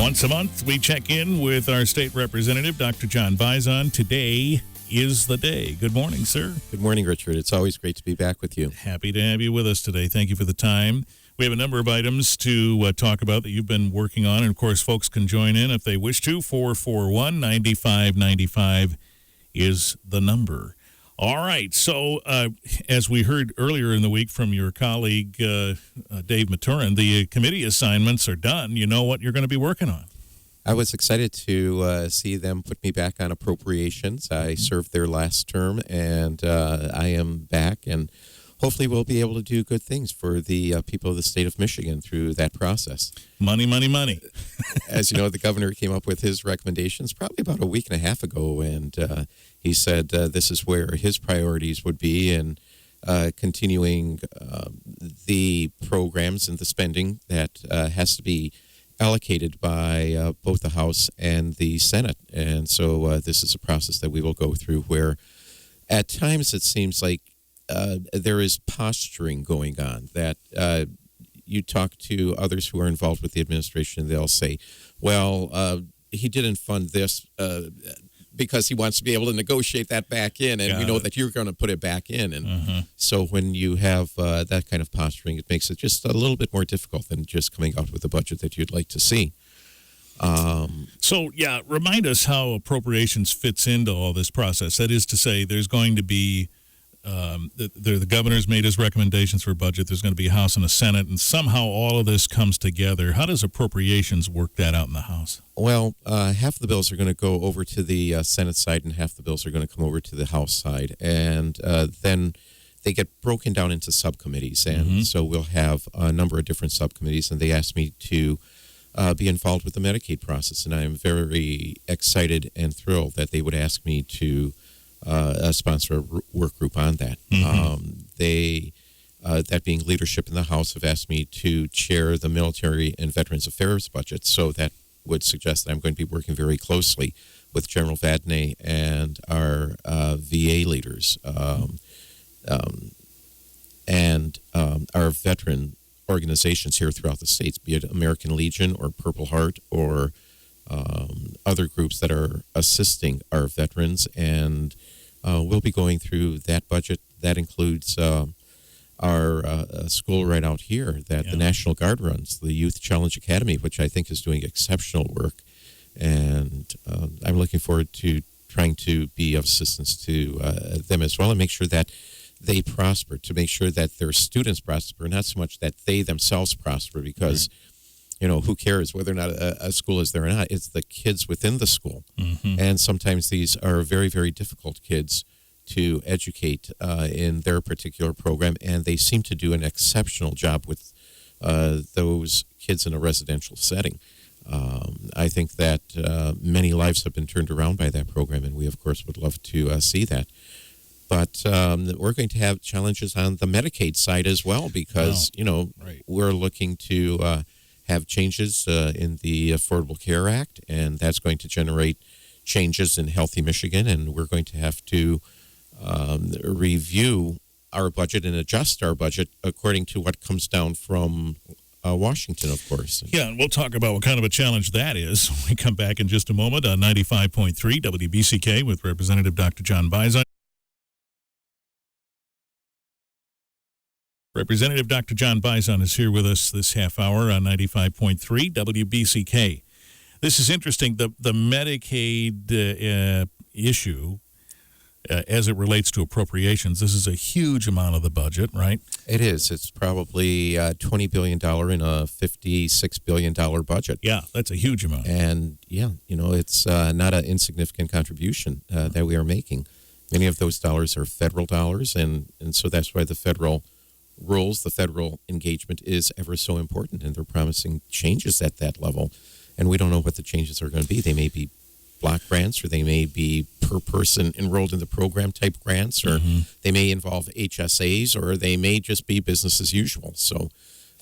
Once a month, we check in with our state representative, Dr. John Bizon. Today is the day. Good morning, sir. Good morning, Richard. It's always great to be back with you. Happy to have you with us today. Thank you for the time. We have a number of items to talk about that you've been working on, and of course, folks can join in if they wish to. 441-9595 is the number. All right, so as we heard earlier in the week from your colleague, Dave Maturin, the committee assignments are done. You know what you're going to be working on. I was excited to see them put me back on appropriations. I served their last term, and I am back, and hopefully we'll be able to do good things for the people of the state of Michigan through that process. Money, money, money. As you know, the governor came up with his recommendations probably about a week and a half ago, and he said this is where his priorities would be, and continuing the programs and the spending that has to be allocated by both the House and the Senate. And so this is a process that we will go through where at times it seems like there is posturing going on, that you talk to others who are involved with the administration, and they'll say, well, he didn't fund this because he wants to be able to negotiate that back in, and we know that you're going to put it back in. And so when you have that kind of posturing, it makes it just a little bit more difficult than just coming out with a budget that you'd like to see. Remind us how appropriations fits into all this process. That is to say, there's going to be the governor's made his recommendations for budget. There's going to be a House and a Senate, and somehow all of this comes together. How does appropriations work that out in the House? Well, half the bills are going to go over to the Senate side, and half the bills are going to come over to the House side. And then they get broken down into subcommittees. And so we'll have a number of different subcommittees, and they asked me to be involved with the Medicaid process. And I'm very excited and thrilled that they would ask me to sponsor a work group on that. That being leadership in the House, have asked me to chair the Military and Veterans Affairs budget. So that would suggest that I'm going to be working very closely with General Vadney and our VA leaders and our veteran organizations here throughout the states, be it American Legion or Purple Heart or other groups that are assisting our veterans. And we'll be going through that budget. That includes our school right out here that the National Guard runs, the Youth Challenge Academy, which I think is doing exceptional work. And I'm looking forward to trying to be of assistance to them as well, and make sure that they prosper, to make sure that their students prosper, not so much that they themselves prosper, because you know, who cares whether or not a school is there or not? It's the kids within the school. And sometimes these are very, very difficult kids to educate in their particular program, and they seem to do an exceptional job with those kids in a residential setting. I think that many lives have been turned around by that program, and we, of course, would love to see that. But we're going to have challenges on the Medicaid side as well, because, we're looking to have changes in the Affordable Care Act, and that's going to generate changes in Healthy Michigan, and we're going to have to review our budget and adjust our budget according to what comes down from Washington, of course. Yeah, and we'll talk about what kind of a challenge that is when we come back in just a moment on 95.3 WBCK with Representative Dr. John Bizon. Representative Dr. John Bizon is here with us this half hour on 95.3 WBCK. This is interesting. The Medicaid issue, as it relates to appropriations, this is a huge amount of the budget, right? It is. It's probably $20 billion in a $56 billion budget. Yeah, that's a huge amount. And, it's not an insignificant contribution that we are making. Many of those dollars are federal dollars, and so that's why the federal rules, the federal engagement is ever so important, and they're promising changes at that level. And we don't know what the changes are going to be. They may be block grants, or they may be per person enrolled in the program type grants, or they may involve HSAs, or they may just be business as usual. So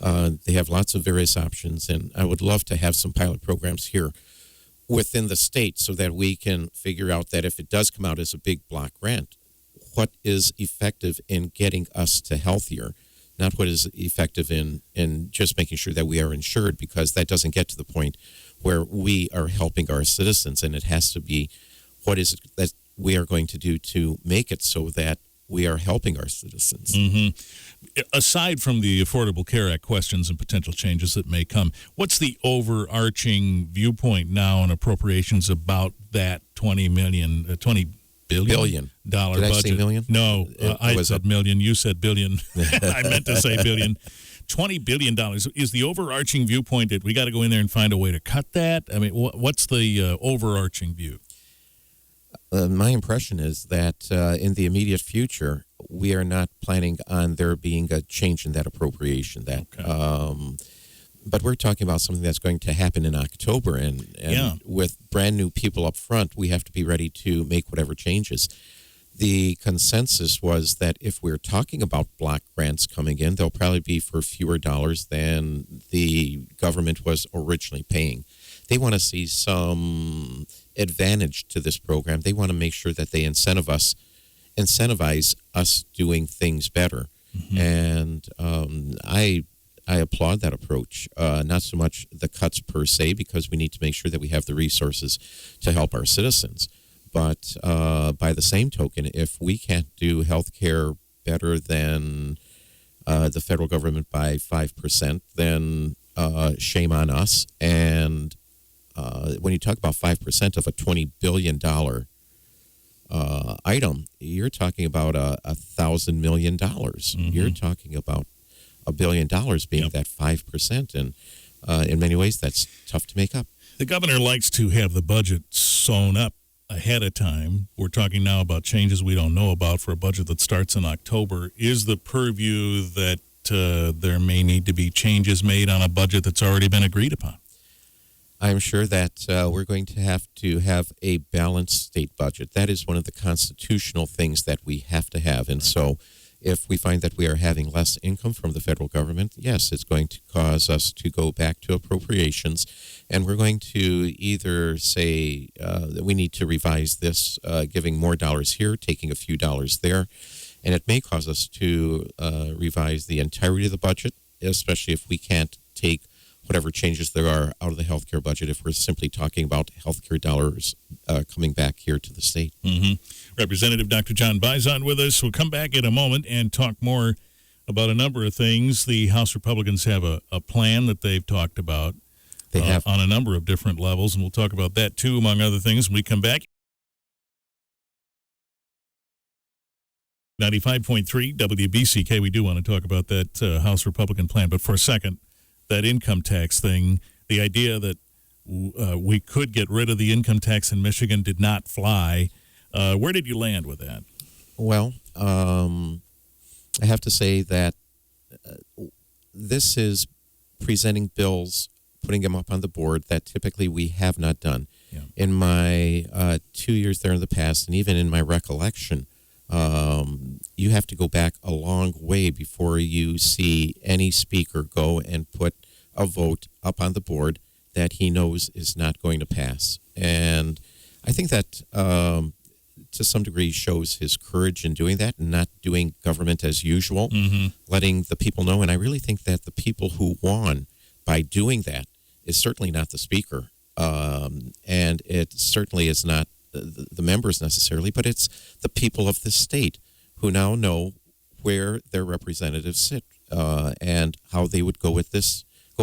they have lots of various options, and I would love to have some pilot programs here within the state so that we can figure out that if it does come out as a big block grant, what is effective in getting us to healthier, not what is effective in just making sure that we are insured, because that doesn't get to the point where we are helping our citizens, and it has to be what is it that we are going to do to make it so that we are helping our citizens. Aside from the Affordable Care Act questions and potential changes that may come, what's the overarching viewpoint now on appropriations about that $20 billion dollar Did budget? I say million? No, I said million. You said billion. I meant to say billion. $20 billion is the overarching viewpoint that we got to go in there and find a way to cut that? I mean, what's the overarching view? My impression is that in the immediate future, we are not planning on there being a change in that appropriation. But we're talking about something that's going to happen in October, and with brand new people up front, we have to be ready to make whatever changes. The consensus was that if we're talking about block grants coming in, they'll probably be for fewer dollars than the government was originally paying. They want to see some advantage to this program. They want to make sure that they incentivize us doing things better. And I applaud that approach. Not so much the cuts per se, because we need to make sure that we have the resources to help our citizens. But by the same token, if we can't do health care better than the federal government by 5%, then shame on us. And when you talk about 5% of a $20 billion item, you're talking about $1,000 million. You're talking about $1 billion being that 5%. And in many ways, that's tough to make up. The governor likes to have the budget sewn up ahead of time. We're talking now about changes we don't know about for a budget that starts in October. Is the purview that there may need to be changes made on a budget that's already been agreed upon? I'm sure that we're going to have a balanced state budget. That is one of the constitutional things that we have to have. And so if we find that we are having less income from the federal government, yes, it's going to cause us to go back to appropriations. And we're going to either say that we need to revise this, giving more dollars here, taking a few dollars there. And it may cause us to revise the entirety of the budget, especially if we can't take whatever changes there are out of the healthcare budget, if we're simply talking about healthcare dollars coming back here to the state. Representative Dr. John Bizon with us. We'll come back in a moment and talk more about a number of things. The House Republicans have a plan that they've talked about. They have on a number of different levels, and we'll talk about that too, among other things, when we come back. 95.3 WBCK, we do want to talk about that House Republican plan, but for a second, that income tax thing, the idea that we could get rid of the income tax in Michigan did not fly. Where did you land with that? Well, I have to say that this is presenting bills, putting them up on the board that typically we have not done. Yeah. In my 2 years there in the past, and even in my recollection, you have to go back a long way before you see any speaker go and put a vote up on the board that he knows is not going to pass. And I think that to some degree shows his courage in doing that and not doing government as usual, letting the people know. And I really think that the people who won by doing that is certainly not the speaker. And it certainly is not the members necessarily, but it's the people of the state who now know where their representatives sit and how they would go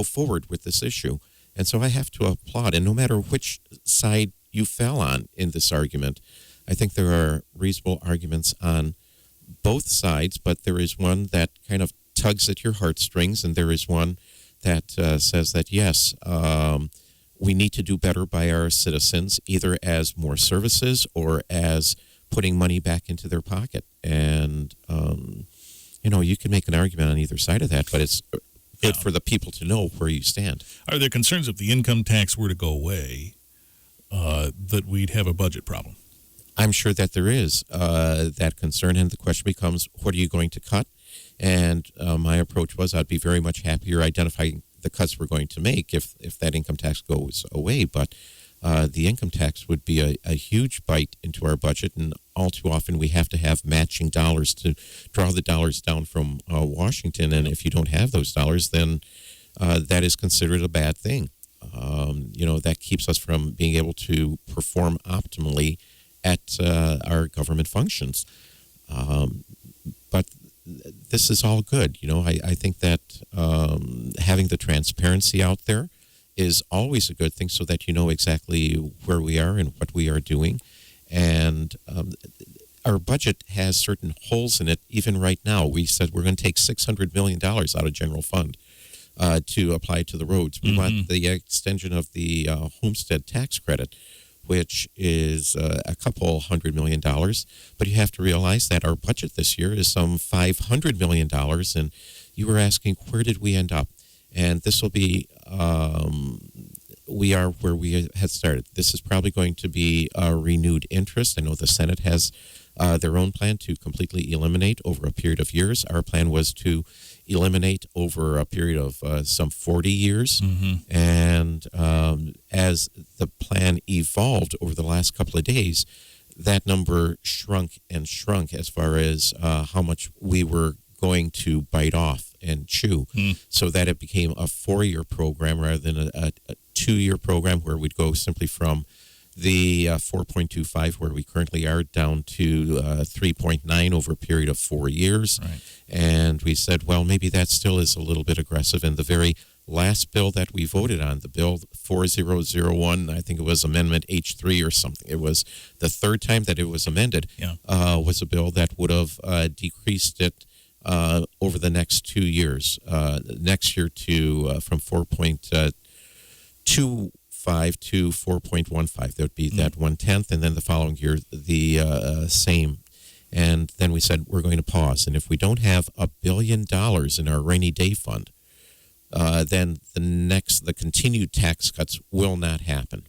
forward with this issue. And so I have to applaud. And no matter which side you fell on in this argument, I think there are reasonable arguments on both sides, but there is one that kind of tugs at your heartstrings, and there is one that says that, yes, we need to do better by our citizens, either as more services or as putting money back into their pocket. And, you can make an argument on either side of that, but it's good for the people to know where you stand. Are there concerns if the income tax were to go away that we'd have a budget problem? I'm sure that there is that concern, and the question becomes, what are you going to cut? And my approach was I'd be very much happier identifying the cuts we're going to make if that income tax goes away. But the income tax would be a huge bite into our budget, and all too often we have to have matching dollars to draw the dollars down from Washington. And if you don't have those dollars, then that is considered a bad thing. That keeps us from being able to perform optimally at our government functions. But this is all good. I think that having the transparency out there is always a good thing, so that you know exactly where we are and what we are doing. And our budget has certain holes in it. Even right now, we said we're going to take $600 million out of general fund to apply to the roads. We want the extension of the homestead tax credit, which is a couple $100 million. But you have to realize that our budget this year is some $500 million. And you were asking, where did we end up? And this will be, we are where we had started. This is probably going to be a renewed interest. I know the Senate has their own plan to completely eliminate over a period of years. Our plan was to eliminate over a period of some 40 years. And as the plan evolved over the last couple of days, that number shrunk and shrunk as far as how much we were going to bite off and chew, so that it became a 4-year program rather than a 2-year program, where we'd go simply from the 4.25, where we currently are, down to 3.9 over a period of 4 years. Right. And we said, well, maybe that still is a little bit aggressive. And the very last bill that we voted on, the bill 4001, I think it was Amendment H3 or something, it was the third time that it was amended, was a bill that would have decreased it over the next 2 years. Next year to from 4.25 to 4.15. That would be that 1/10, and then the following year the same. And then we said we're going to pause, and if we don't have $1 billion in our rainy day fund, then the continued tax cuts will not happen.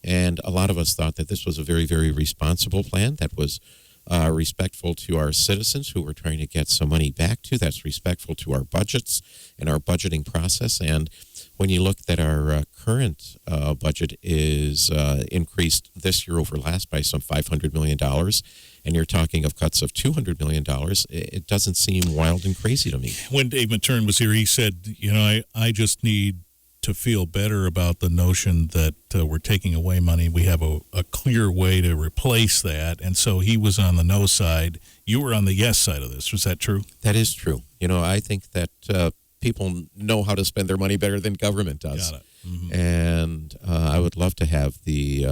And a lot of us thought that this was a very, very responsible plan that was respectful to our citizens who we're trying to get some money back to, that's respectful to our budgets and our budgeting process. And when you look that our current budget is increased this year over last by some $500 million, and you're talking of cuts of $200 million, it doesn't seem wild and crazy to me. When Dave Matern was here, he said, I just need to feel better about the notion that we're taking away money. We have a clear way to replace that. And so he was on the no side. You were on the yes side of this. Was that true? That is true. I think that people know how to spend their money better than government does. Got it. And I would love to have the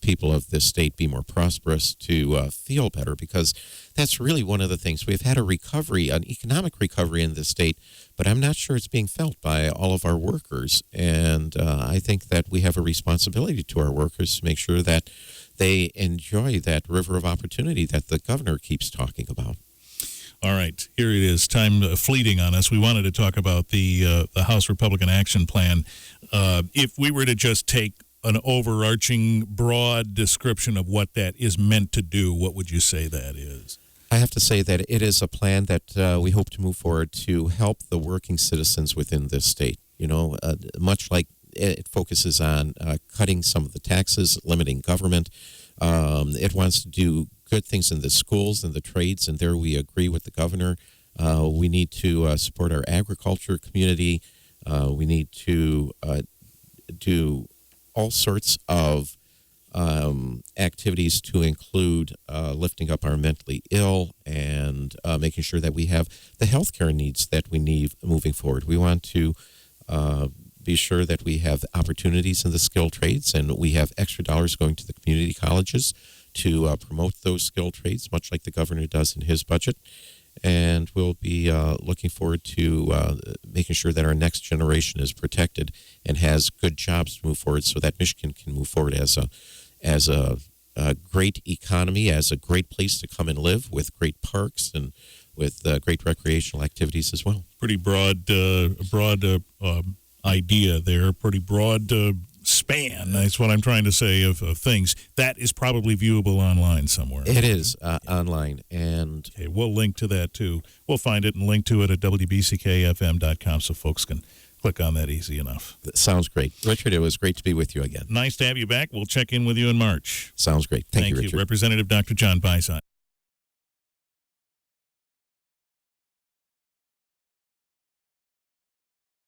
people of this state be more prosperous to feel better, because that's really one of the things. We've had an economic recovery in this state, but I'm not sure it's being felt by all of our workers. And I think that we have a responsibility to our workers to make sure that they enjoy that river of opportunity that the governor keeps talking about. All right, here it is. Time fleeting on us. We wanted to talk about the House Republican Action Plan. If we were to just take an overarching, broad description of what that is meant to do, what would you say that is? I have to say that it is a plan that we hope to move forward to help the working citizens within this state. Much like it focuses on cutting some of the taxes, limiting government. It wants to do good things in the schools and the trades, and there we agree with the governor. We need to support our agriculture community. We need to do all sorts of activities to include lifting up our mentally ill and making sure that we have the health care needs that we need moving forward. We want to be sure that we have opportunities in the skilled trades, and we have extra dollars going to the community colleges to promote those skilled trades, much like the governor does in his budget. And we'll be looking forward to making sure that our next generation is protected and has good jobs to move forward, so that Michigan can move forward as a great economy, as a great place to come and live, with great parks and with great recreational activities as well. Pretty broad idea there, pretty broad span. That's what I'm trying to say of things. That is probably viewable online somewhere. It is online. And okay, we'll link to that too. We'll find it and link to it at WBCKFM.com so folks can click on that easy enough. That sounds great. Richard, it was great to be with you again. Nice to have you back. We'll check in with you in March. Sounds great. Thank you, Richard. Representative Dr. John Bizon.